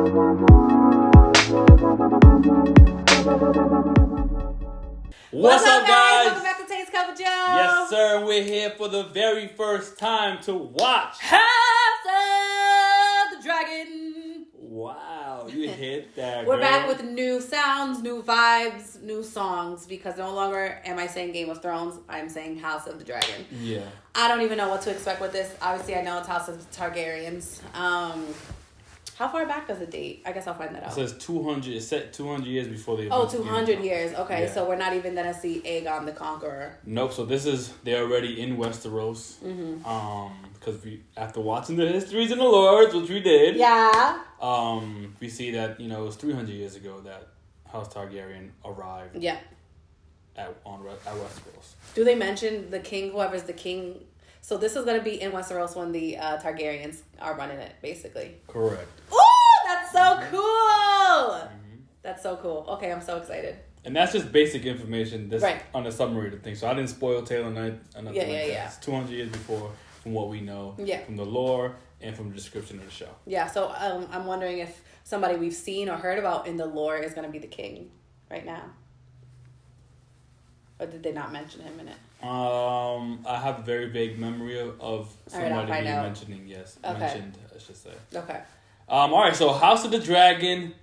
What's up, guys? Welcome back to Taste Cup of Joe. Yes, sir. And we're here for the very first time to watch House of the Dragon. Wow, you hit that. We're back with new sounds, new vibes, new songs, because no longer am I saying Game of Thrones, I'm saying House of the Dragon. Yeah. I don't even know what to expect with this. Obviously, I know it's House of the Targaryens. How far back does it date? I guess I'll find that out. It says 200. It's set 200 years before the. Oh, 200 years. Okay, Yeah. so we're not even gonna see Aegon the Conqueror. Nope. So they're already in Westeros. Because after watching the Histories and the Lords, which we did. Yeah. We see that it was 300 years ago that House Targaryen arrived. Yeah. At Westeros. Do they mention the king? Whoever's the king. So this is going to be in Westeros when the Targaryens are running it, basically. Correct. Oh, that's so cool! That's so cool. Okay, I'm so excited. And that's just basic information that's Right. on the summary of the thing. So I didn't spoil Taylor Knight. Yeah. It's 200 years before from what we know. Yeah. From the lore and from the description of the show. Yeah, so I'm wondering if somebody we've seen or heard about in the lore is going to be the king right now. Or did they not mention him in it? I have a very vague memory of somebody being mentioning. Yes, okay. Mentioned, I should say. Okay. All right, so House of the Dragon.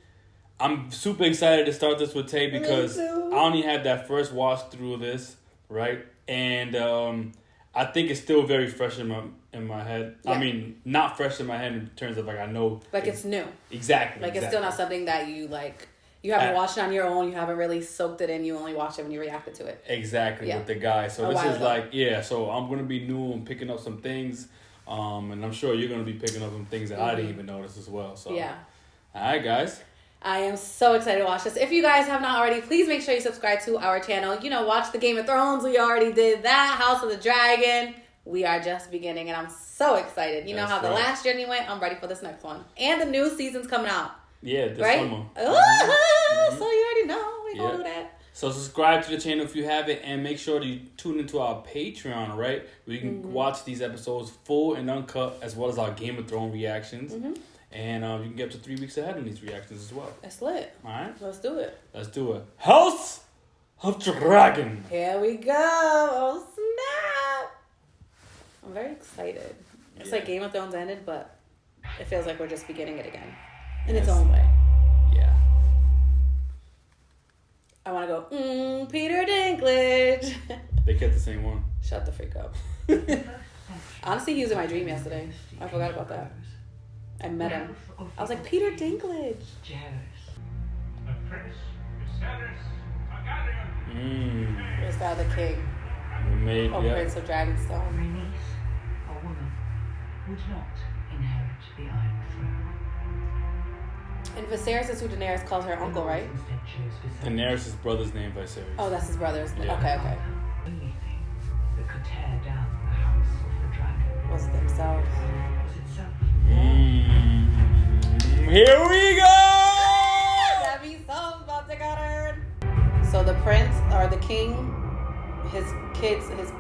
I'm super excited to start this with Tay because I only had that first watch through this, right? And I think it's still very fresh in my head. Yeah. I mean, not fresh in my head in terms of I know. It's new. Exactly. It's still not something that you You haven't watched it on your own. You haven't really soaked it in. You only watched it when you reacted to it. Exactly, with the guy. So this is so I'm going to be new and picking up some things. And I'm sure you're going to be picking up some things that I didn't even notice as well. So yeah. All right, guys. I am so excited to watch this. If you guys have not already, please make sure you subscribe to our channel. Watch the Game of Thrones. We already did that. House of the Dragon. We are just beginning, and I'm so excited. You know how the last journey went? I'm ready for this next one. And the new season's coming out. Yeah, this summer. So you already know. We're going to do that. So subscribe to the channel if you haven't, and make sure you tune into our Patreon, right? Where you can watch these episodes full and uncut, as well as our Game of Thrones reactions. And you can get up to 3 weeks ahead on these reactions as well. That's lit. All right? Let's do it. Let's do it. House of Dragon. Here we go. Oh, snap. I'm very excited. It's like Game of Thrones ended, but it feels like we're just beginning it again. In its own way. Yeah. I want to go, Peter Dinklage. They kept the same one. Shut the freak up. Honestly, he was in my dream yesterday. I forgot about that. I met him. I was like, Peter Dinklage. This guy, the king. Prince of Dragonstone. My niece, a woman, would not inherit the Iron Throne. And Viserys is who Daenerys calls her uncle, right? Daenerys' brother's name, Viserys. Oh, that's his brother's name. Yeah. Okay. The only thing that could tear down the House of the Dragon Was themselves. was itself. Here we go! That means something's about to get heard. So the prince, or the king, his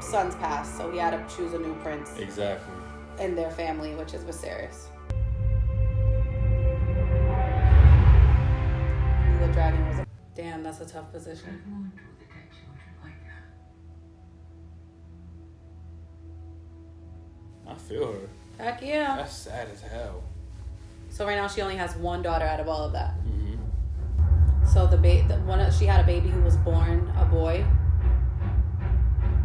sons passed, so he had to choose a new prince. Exactly. In their family, which is Viserys. The dragon was damn, that's a tough position. I feel her. Heck yeah. That's sad as hell. So right now she only has one daughter out of all of that. So she had a baby who was born a boy.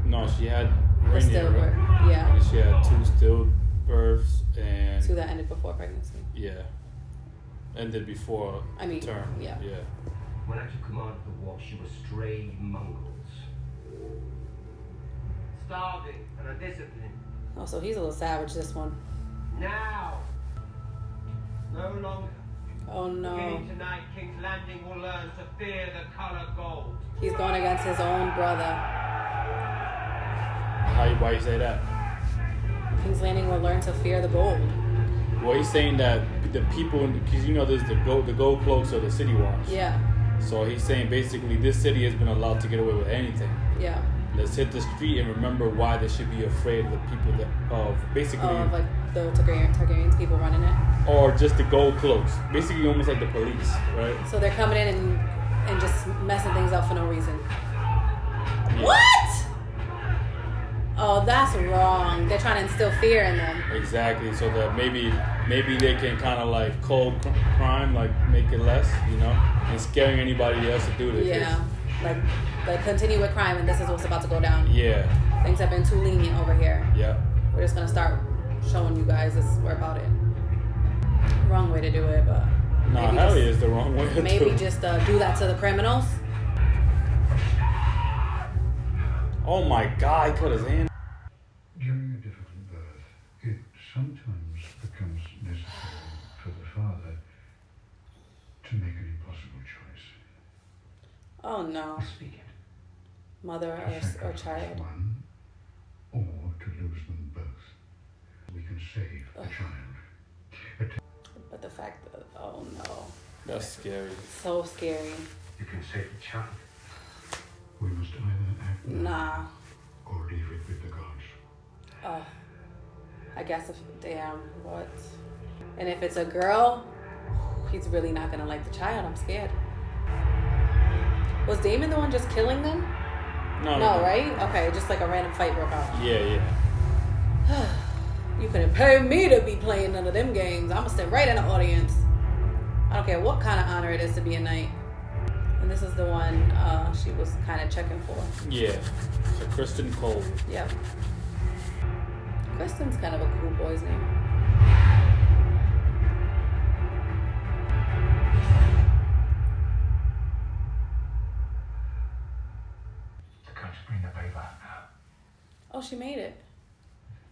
No, she had The stillbirth. right? Yeah. And she had 2 stillbirths and 2 that ended before pregnancy. Yeah. Ended before term. Yeah. When I took command of the watch, you were stray mongrels. Starving and undisciplined. Oh, so he's a little savage, this one. Now! No longer. Oh no. Beginning tonight, King's Landing will learn to fear the color gold. He's going against his own brother. Why you say that? King's Landing will learn to fear the gold. Well, he's saying that the people, because there's the gold cloaks or the city watch. Yeah. So he's saying basically this city has been allowed to get away with anything. Yeah. Let's hit the street and remember why they should be afraid of the people of basically the Targaryen people running it. Or just to go close. Basically, almost like the police, right? So they're coming in and just messing things up for no reason. Yeah. What? Oh, that's wrong. They're trying to instill fear in them. Exactly. So that maybe they can kind of like code crime, like make it less, you know, and scaring anybody else to do this. Yeah. Like continue with crime, and this is what's about to go down. Yeah. Things have been too lenient over here. Yeah. We're just gonna start showing you guys we're about it. Wrong way to do it, but Nah, hell yeah, is the wrong way to do it. Maybe just do that to the criminals. Oh my God, he cut his hand. During a difficult birth, it sometimes becomes necessary for the father to make an impossible choice. Oh no. Speak it. Mother To or sacrifice child. one, or to lose them both. We can save the child. But the fact that, oh no. That's scary. So scary. You can save the child. We must either act now Nah. or leave it with the gods. Oh. I guess damn, what? And if it's a girl, he's really not gonna like the child. I'm scared. Was Damon the one just killing them? No, Right? Okay, just like a random fight broke out. Yeah. You couldn't pay me to be playing none of them games. I'm gonna sit right in the audience. I don't care what kind of honor it is to be a knight. And this is the one she was kind of checking for. Yeah. So Kristen Cole. Yep. Kristen's kind of a cool boy's name. Can't you bring the baby out now? Oh, she made it.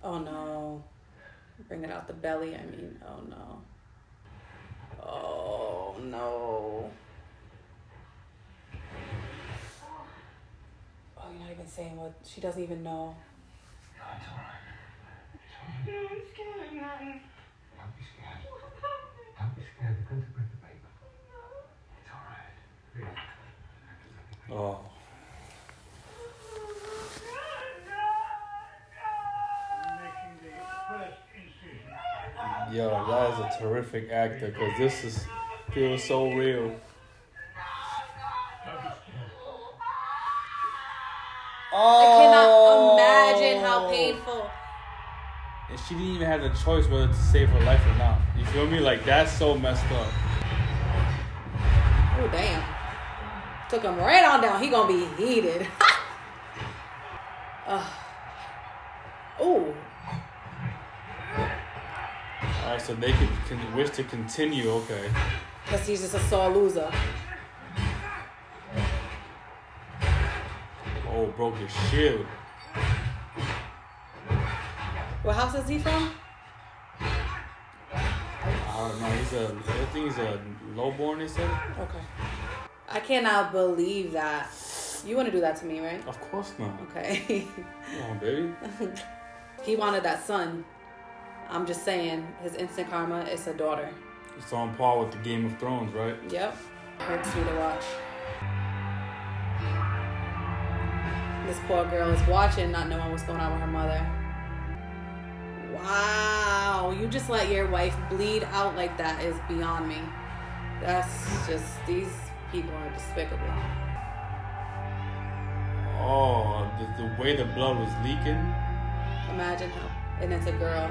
Oh no. Bring it out the belly, I mean. Oh no. Oh no. Oh, you're not even saying what she doesn't even know. No, it's alright. It's alright. Don't be scared. Don't be scared. They're going to bring the baby. It's alright. Really. Oh. Yo, that is a terrific actor because this feels so real. I cannot imagine how painful. And she didn't even have the choice whether to save her life or not. You feel me? Like, that's so messed up. Oh, damn. Took him right on down. He gonna be heated. Oh. Alright, so they can wish to continue, okay. Because he's just a sore loser. Oh, broke his shield. What house is he from? I don't know. I think he's a lowborn, they said. Okay. I cannot believe that. You want to do that to me, right? Of course not. Okay. Come on, baby. He wanted that son. I'm just saying, his instant karma is a daughter. It's on par with the Game of Thrones, right? Yep. Hurts me to watch. This poor girl is watching, not knowing what's going on with her mother. Wow. You just let your wife bleed out like that is beyond me. That's just, these people are despicable. Oh, the way the blood was leaking. Imagine how, and it's a girl.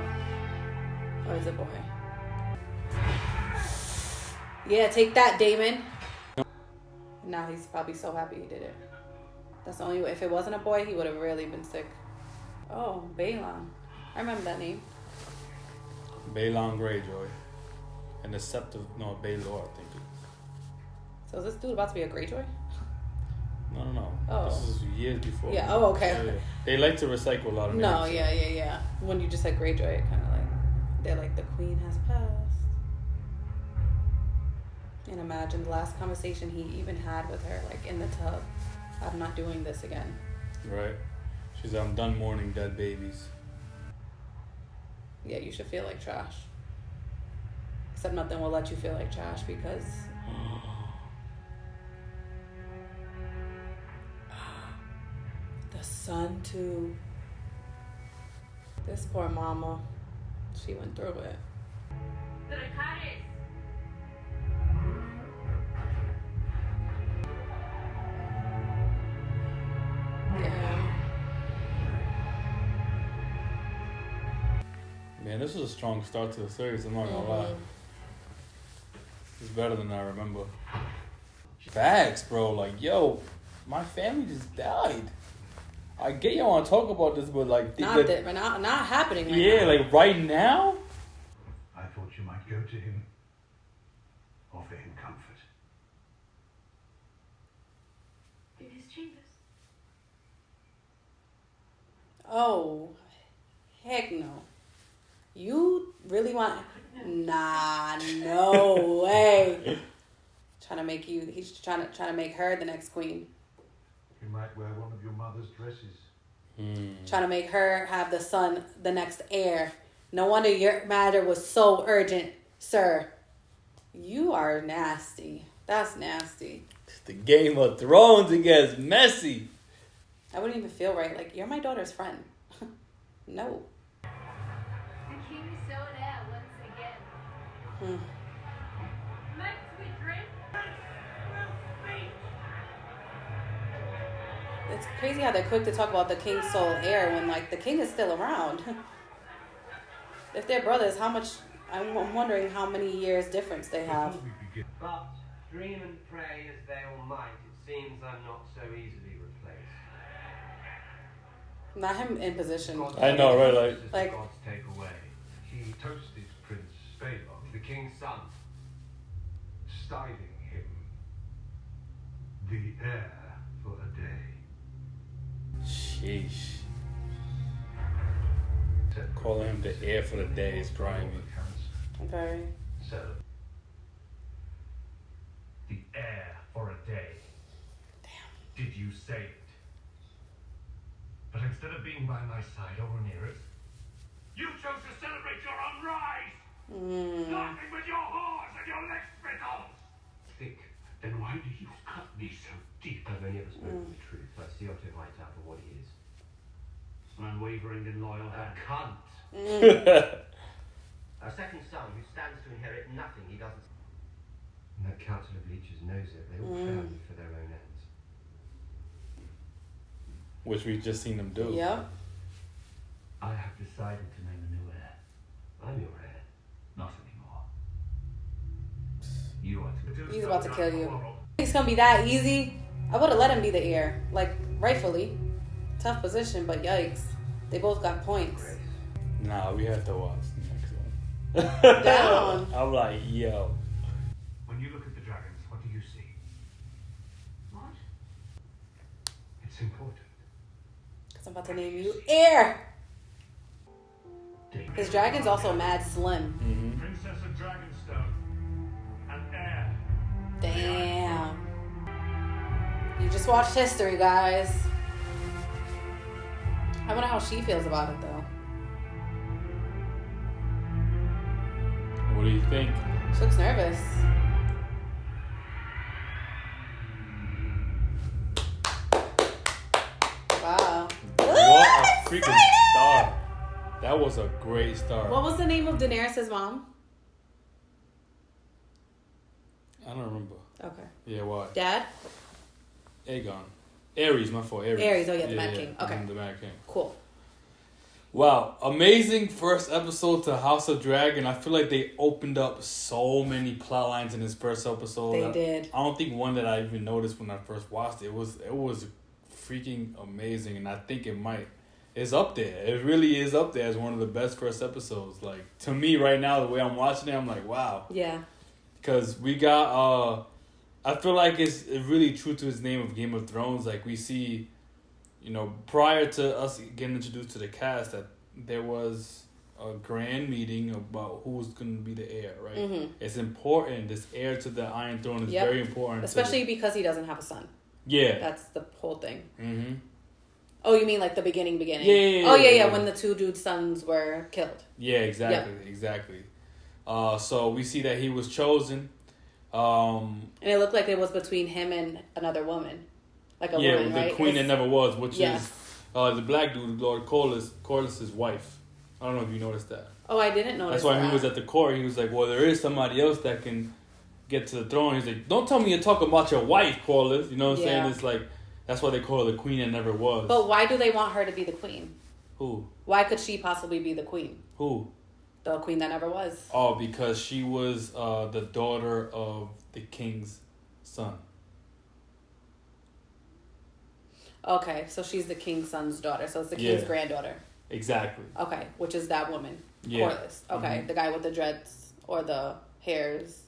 Or it's a boy. Yeah, take that, Damon. Now he's probably so happy he did it. That's the only way. If it wasn't a boy, he would have really been sick. Oh, Balon. I remember that name. Balon Greyjoy. And the Baelor, I think. So is this dude about to be a Greyjoy? No. Oh. This is years before. Yeah, oh, okay. Yeah. They like to recycle a lot of names. No, yeah. When you just said Greyjoy, it kind of like, they're like, the queen has passed. And imagine the last conversation he even had with her, like in the tub. I'm not doing this again. Right. She's I'm done mourning dead babies. Yeah, you should feel like trash. Except nothing will let you feel like trash because the son too. This poor mama. She went through it. Damn. Man, this was a strong start to the series, I'm not gonna lie. It's better than I remember. Facts, bro. Like, yo, my family just died. I get y'all want to talk about this, but like... Not happening right now. Yeah, like right now? I thought you might go to him. Offer him comfort. In his chambers. Oh, heck no. You really want... Nah, no way. He's trying to make her the next queen. You might wear one of your mother's dresses. Trying to make her have the son, the next heir. No wonder your matter was so urgent, sir. You are nasty. That's nasty. It's the Game of Thrones. It gets messy. I wouldn't even feel right. Like, you're my daughter's friend. No. The king is so there once again. Must we drink? It's crazy how they're quick to talk about the king's sole heir when, like, the king is still around. If they're brothers, I'm wondering how many years difference they have. But dream and pray as they all might, it seems I'm not so easily replaced. Not him in position. I know, right? Like- God's take away. He toasted Prince Balon, The king's son. styling him the heir for a day. Sheesh. Calling him the heir for the day is grimy. Very. So, The heir for a day. Damn. Did you say it? But instead of being by my side over near it, you chose to celebrate your own rise! Laughing with your whores and your leg spittles! Thick. then why do you cut me so deep? I've only ever spoken the truth. I see Otto Hightower for what he is. An unwavering and loyal cunt. Our second son, who stands to inherit nothing he doesn't. And that council of leeches knows it. They all fail you for their own ends. Which we've just seen them do. Yep. I have decided to name a new heir. I'm your heir. Not anymore. You are to do. He's about to kill you. It's gonna be that easy. I would have let him be the heir, like rightfully. Tough position, but yikes. They both got points. Grace. Nah, we have to watch the next one. Down. I'm like, yo. When you look at the dragons, what do you see? What? It's important. Because I'm about to name you heir. Danger. His dragon's also mad slim. Mm-hmm. Princess of Dragonstone. An heir. Damn. You just watched history, guys. I wonder how she feels about it, though. What do you think? She looks nervous. Wow. What a freaking start. That was a great start. What was the name of Daenerys' mom? I don't remember. Okay. Yeah, why? Dad? Aegon. Ares, my fault. Ares, oh yeah, the Mad King. Okay. The Mad King. Cool. Wow, amazing first episode to House of Dragon. I feel like they opened up so many plot lines in this first episode. They did. I don't think one that I even noticed when I first watched it. It was freaking amazing, and I think it's up there. It really is up there as one of the best first episodes. Like, to me right now, the way I'm watching it, I'm like, wow. Yeah. Because we got, I feel like it's really true to its name of Game of Thrones. Like, we see, prior to us getting introduced to the cast, that there was a grand meeting about who's going to be the heir, right? Mm-hmm. It's important. This heir to the Iron Throne is very important. Especially because he doesn't have a son. Yeah. That's the whole thing. Mm-hmm. Oh, you mean like the beginning? Yeah. Oh, yeah, when the two dudes' sons were killed. Yeah, exactly. So we see that he was chosen. And it looked like it was between him and another woman. Like a woman, right? The queen that never was, which is the black dude, Lord Corlys' wife. I don't know if you noticed that. Oh, I didn't notice That's why that. he was at the court. He was like, well, there is somebody else that can get to the throne. He's like, don't tell me you're talking about your wife, Corliss. You know what I'm saying? It's like, that's why they call her the queen that never was. But why do they want her to be the queen? Who? Why could she possibly be the queen? Who? The queen that never was. Oh, because she was the daughter of the king's son. Okay, so she's the king's son's daughter. So it's the king's granddaughter. Exactly. Okay, which is that woman. Yeah. Corliss. Okay, the guy with the dreads or the hairs.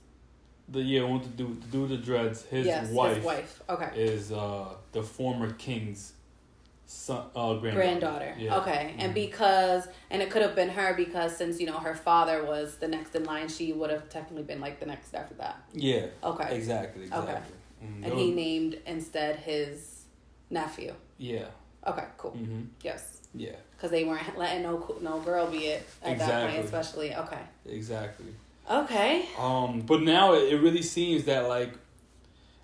Want to do the dreads. His wife. Okay. Is the former king's son, granddaughter. Yeah. Okay, and it could have been her because since her father was the next in line, she would have technically been like the next after that. Yeah. Okay. Exactly. Okay. And he named instead his nephew. Yeah. Okay. Cool. Yes. Yeah. Because they weren't letting no girl be it at that point, especially. Okay. Exactly. Okay. But now it really seems that like,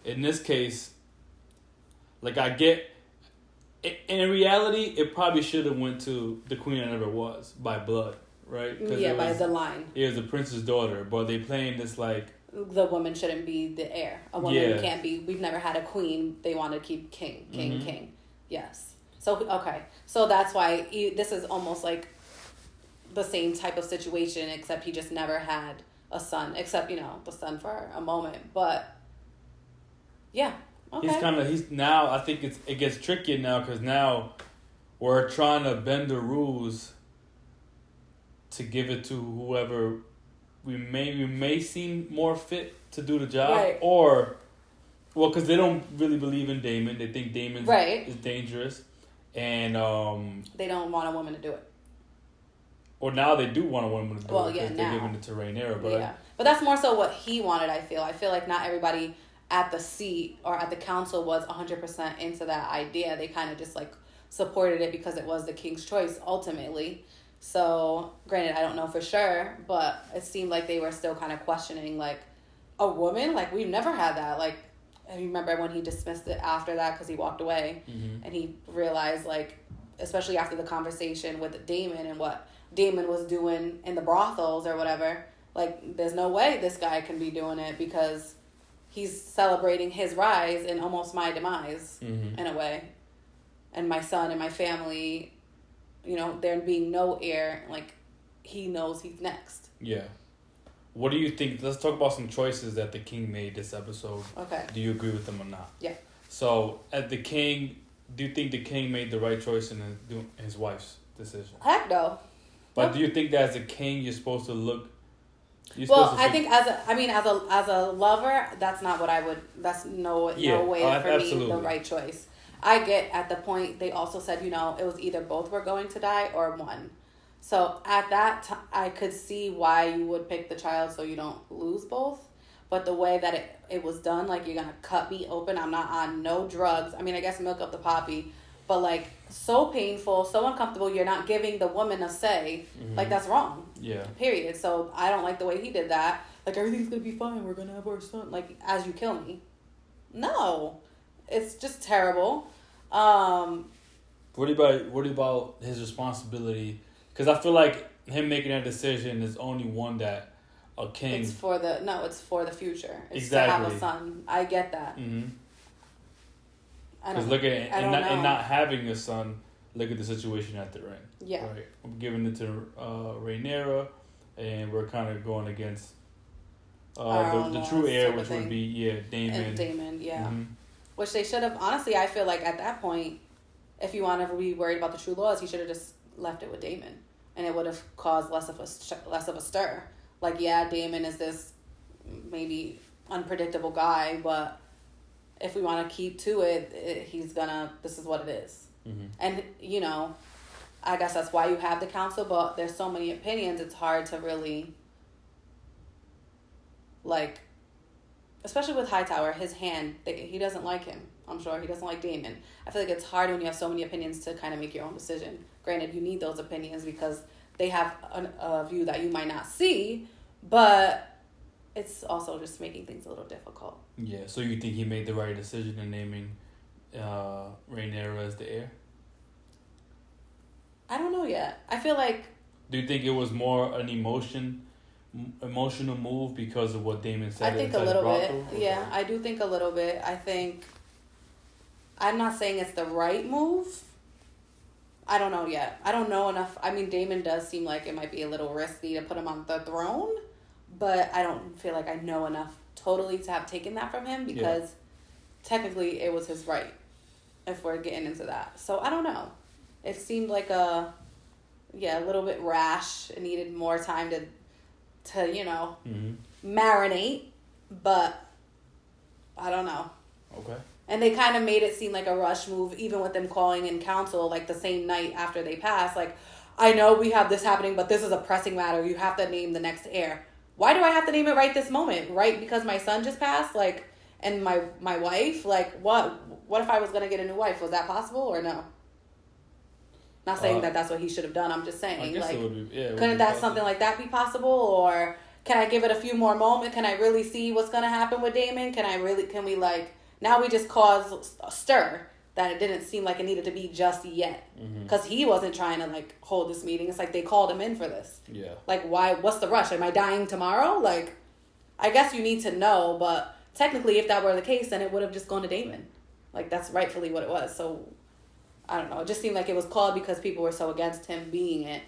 in this case, like I get, in reality, it probably should have went to the queen that never was by blood, right? Yeah, by the line. It was the prince's daughter, but they playing this like the woman shouldn't be the heir. A woman can't be. We've never had a queen. They want to keep king. Yes. So okay. So that's why this is almost like the same type of situation, except he just never had a son, except the son for a moment. But yeah. Okay. He's now. I think it gets trickier now because now we're trying to bend the rules to give it to whoever we may seem more fit to do the job, right. or because they don't really believe in Daemon. They think Daemon is dangerous, and they don't want a woman to do it. Or now they do want a woman to do it because now they're giving it to Rhaenyra. But that's more so what he wanted. I feel like not everybody at the seat or at the council was 100% into that idea. They kind of just like supported it because it was the king's choice ultimately. So granted, I don't know for sure, but it seemed like they were still kind of questioning like a woman. Like we've never had that. Like I remember when he dismissed it after that because he walked away, and he realized like, especially after the conversation with Daemon and what Daemon was doing in the brothels or whatever. Like there's no way this guy can be doing it because he's celebrating his rise and almost my demise in a way. And my son and my family, there being no heir, like he knows he's next. Yeah. What do you think? Let's talk about some choices that the king made this episode. Okay. Do you agree with them or not? Yeah. So, do you think the king made the right choice in his wife's decision? Heck no. But do you think that as a king, you're supposed to look? I think as a lover, that's not what I would. That's no way for me the right choice. I get at the point they also said it was either both were going to die or one. So at that time, I could see why you would pick the child so you don't lose both. But the way that it was done, like you're gonna cut me open. I'm not on no drugs. I mean, I guess milk up the poppy. But like so painful, so uncomfortable. You're not giving the woman a say. Like that's wrong. Yeah. Period. So I don't like the way he did that. Like everything's gonna be fine. We're gonna have our son. Like as you kill me. No, it's just terrible. What about his responsibility? Because I feel like him making that decision is only one that a king. It's for the future. It's exactly. to have a son. I get that. Because look at it, and not having a son. Look at the situation at the ring. Yeah. Right. I'm giving it to Rhaenyra, and we're kind of going against the true heir, which would be Daemon. And Daemon, yeah. Which they should have. Honestly, I feel like at that point, if you want to be worried about the true laws, he should have just left it with Daemon, and it would have caused less of a stir. Like, yeah, Daemon is this maybe unpredictable guy, but if we want to keep to it, this is what it is. And, I guess that's why you have the council, but there's so many opinions, it's hard to really, like, especially with Hightower, his hand, he doesn't like him. I'm sure he doesn't like Daemon. I feel like it's hard when you have so many opinions to kind of make your own decision. Granted, you need those opinions because they have a view that you might not see, but it's also just making things a little difficult. Yeah, so you think he made the right decision in naming Rhaenyra as the heir? I don't know yet. I feel like Do you think it was more an emotional move because of what Damon said? I think a little bit. Yeah, I do think a little bit. I think, I'm not saying it's the right move. I don't know yet. I don't know enough. I mean, Damon does seem like it might be a little risky to put him on the throne, but I don't feel like I know enough totally to have taken that from him because technically it was his right if we're getting into that. So I don't know. It seemed like a little bit rash. It needed more time to marinate, but I don't know. Okay. And they kind of made it seem like a rush move, even with them calling in council like the same night after they passed. Like, I know we have this happening, but this is a pressing matter. You have to name the next heir. Why do I have to name it right this moment? Right because my son just passed? Like, and my wife? Like, what? What if I was going to get a new wife? Was that possible or no? Not saying that that's what he should have done. I'm just saying, like, couldn't that something like that be possible? Or can I give it a few more moments? Can I really see what's going to happen with Damon? Can we like, now we just caused a stir that it didn't seem like it needed to be just yet. Because he wasn't trying to, like, hold this meeting. It's like they called him in for this. Yeah. Like, why? What's the rush? Am I dying tomorrow? Like, I guess you need to know, but technically if that were the case, then it would have just gone to Damon. Like, that's rightfully what it was. So, I don't know. It just seemed like it was called because people were so against him being it.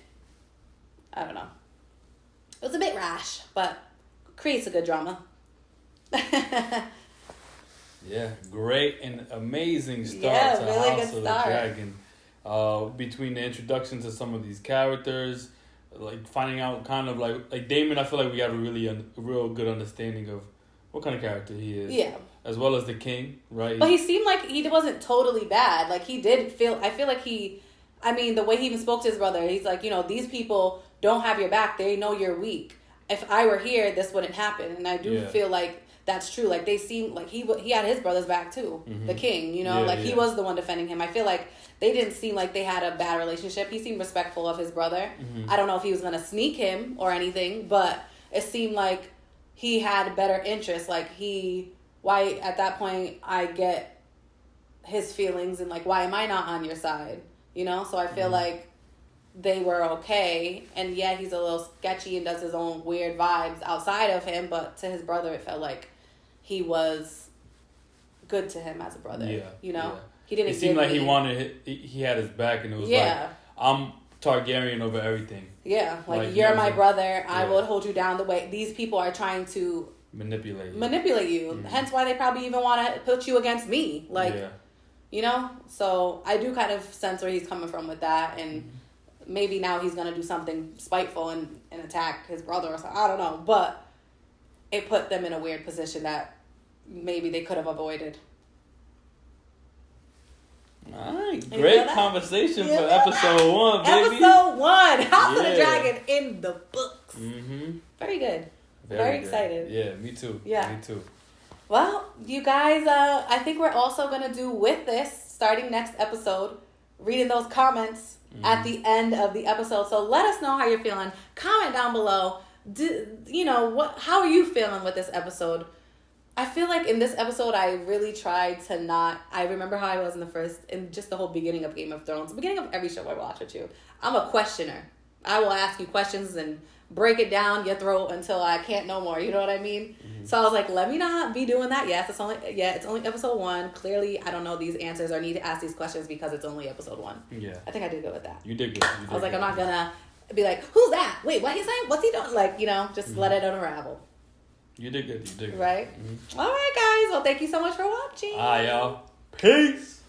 I don't know. It was a bit rash, but creates a good drama. Yeah, great and amazing start to really House good of start. the Dragon. Between the introduction to some of these characters, like finding out kind of like Damon, I feel like we got a real good understanding of what kind of character he is. Yeah. As well as the king, right? But he seemed like he wasn't totally bad. Like, he did feel, I feel like the way he even spoke to his brother, he's like, these people don't have your back. They know you're weak. If I were here, this wouldn't happen. And I do feel like that's true. Like, they seem like he had his brother's back too. The king, he was the one defending him. I feel like they didn't seem like they had a bad relationship. He seemed respectful of his brother. I don't know if he was going to sneak him or anything, but it seemed like he had better interest. Like, why at that point I get his feelings and like, why am I not on your side? So I feel like they were okay. And yeah, he's a little sketchy and does his own weird vibes outside of him, but to his brother, it felt like he was good to him as a brother. He didn't. It seemed like he had his back, and it was like, I'm Targaryen over everything. Yeah, like you're my brother. I will hold you down the way these people are trying to manipulate you. Hence why they probably even want to put you against me. Like, so I do kind of sense where he's coming from with that, and maybe now he's gonna do something spiteful and attack his brother or something. I don't know, but it put them in a weird position that maybe they could have avoided. All right, great conversation for episode 1, baby. Episode 1, House of the Dragon in the books. Very good. Very good. Excited. Yeah, me too. Yeah. Me too. Well, you guys, I think we're also going to do with this, starting next episode, reading those comments at the end of the episode. So let us know how you're feeling. Comment down below. How are you feeling with this episode? I feel like in this episode, I really tried to not... I remember how I was in just the whole beginning of Game of Thrones. The beginning of every show I watch with you. I'm a questioner. I will ask you questions and break it down your throat until I can't no more. You know what I mean? So I was like, let me not be doing that. Yes, it's only episode 1. Clearly, I don't know these answers or need to ask these questions because it's only episode 1. Yeah. I think I did good with that. You did good. I was like, I'm not going to be like, who's that? Wait, what he's saying? What's he doing? Like, just let it unravel. You did good. Right? All right, guys. Well, thank you so much for watching. All right, y'all. Peace.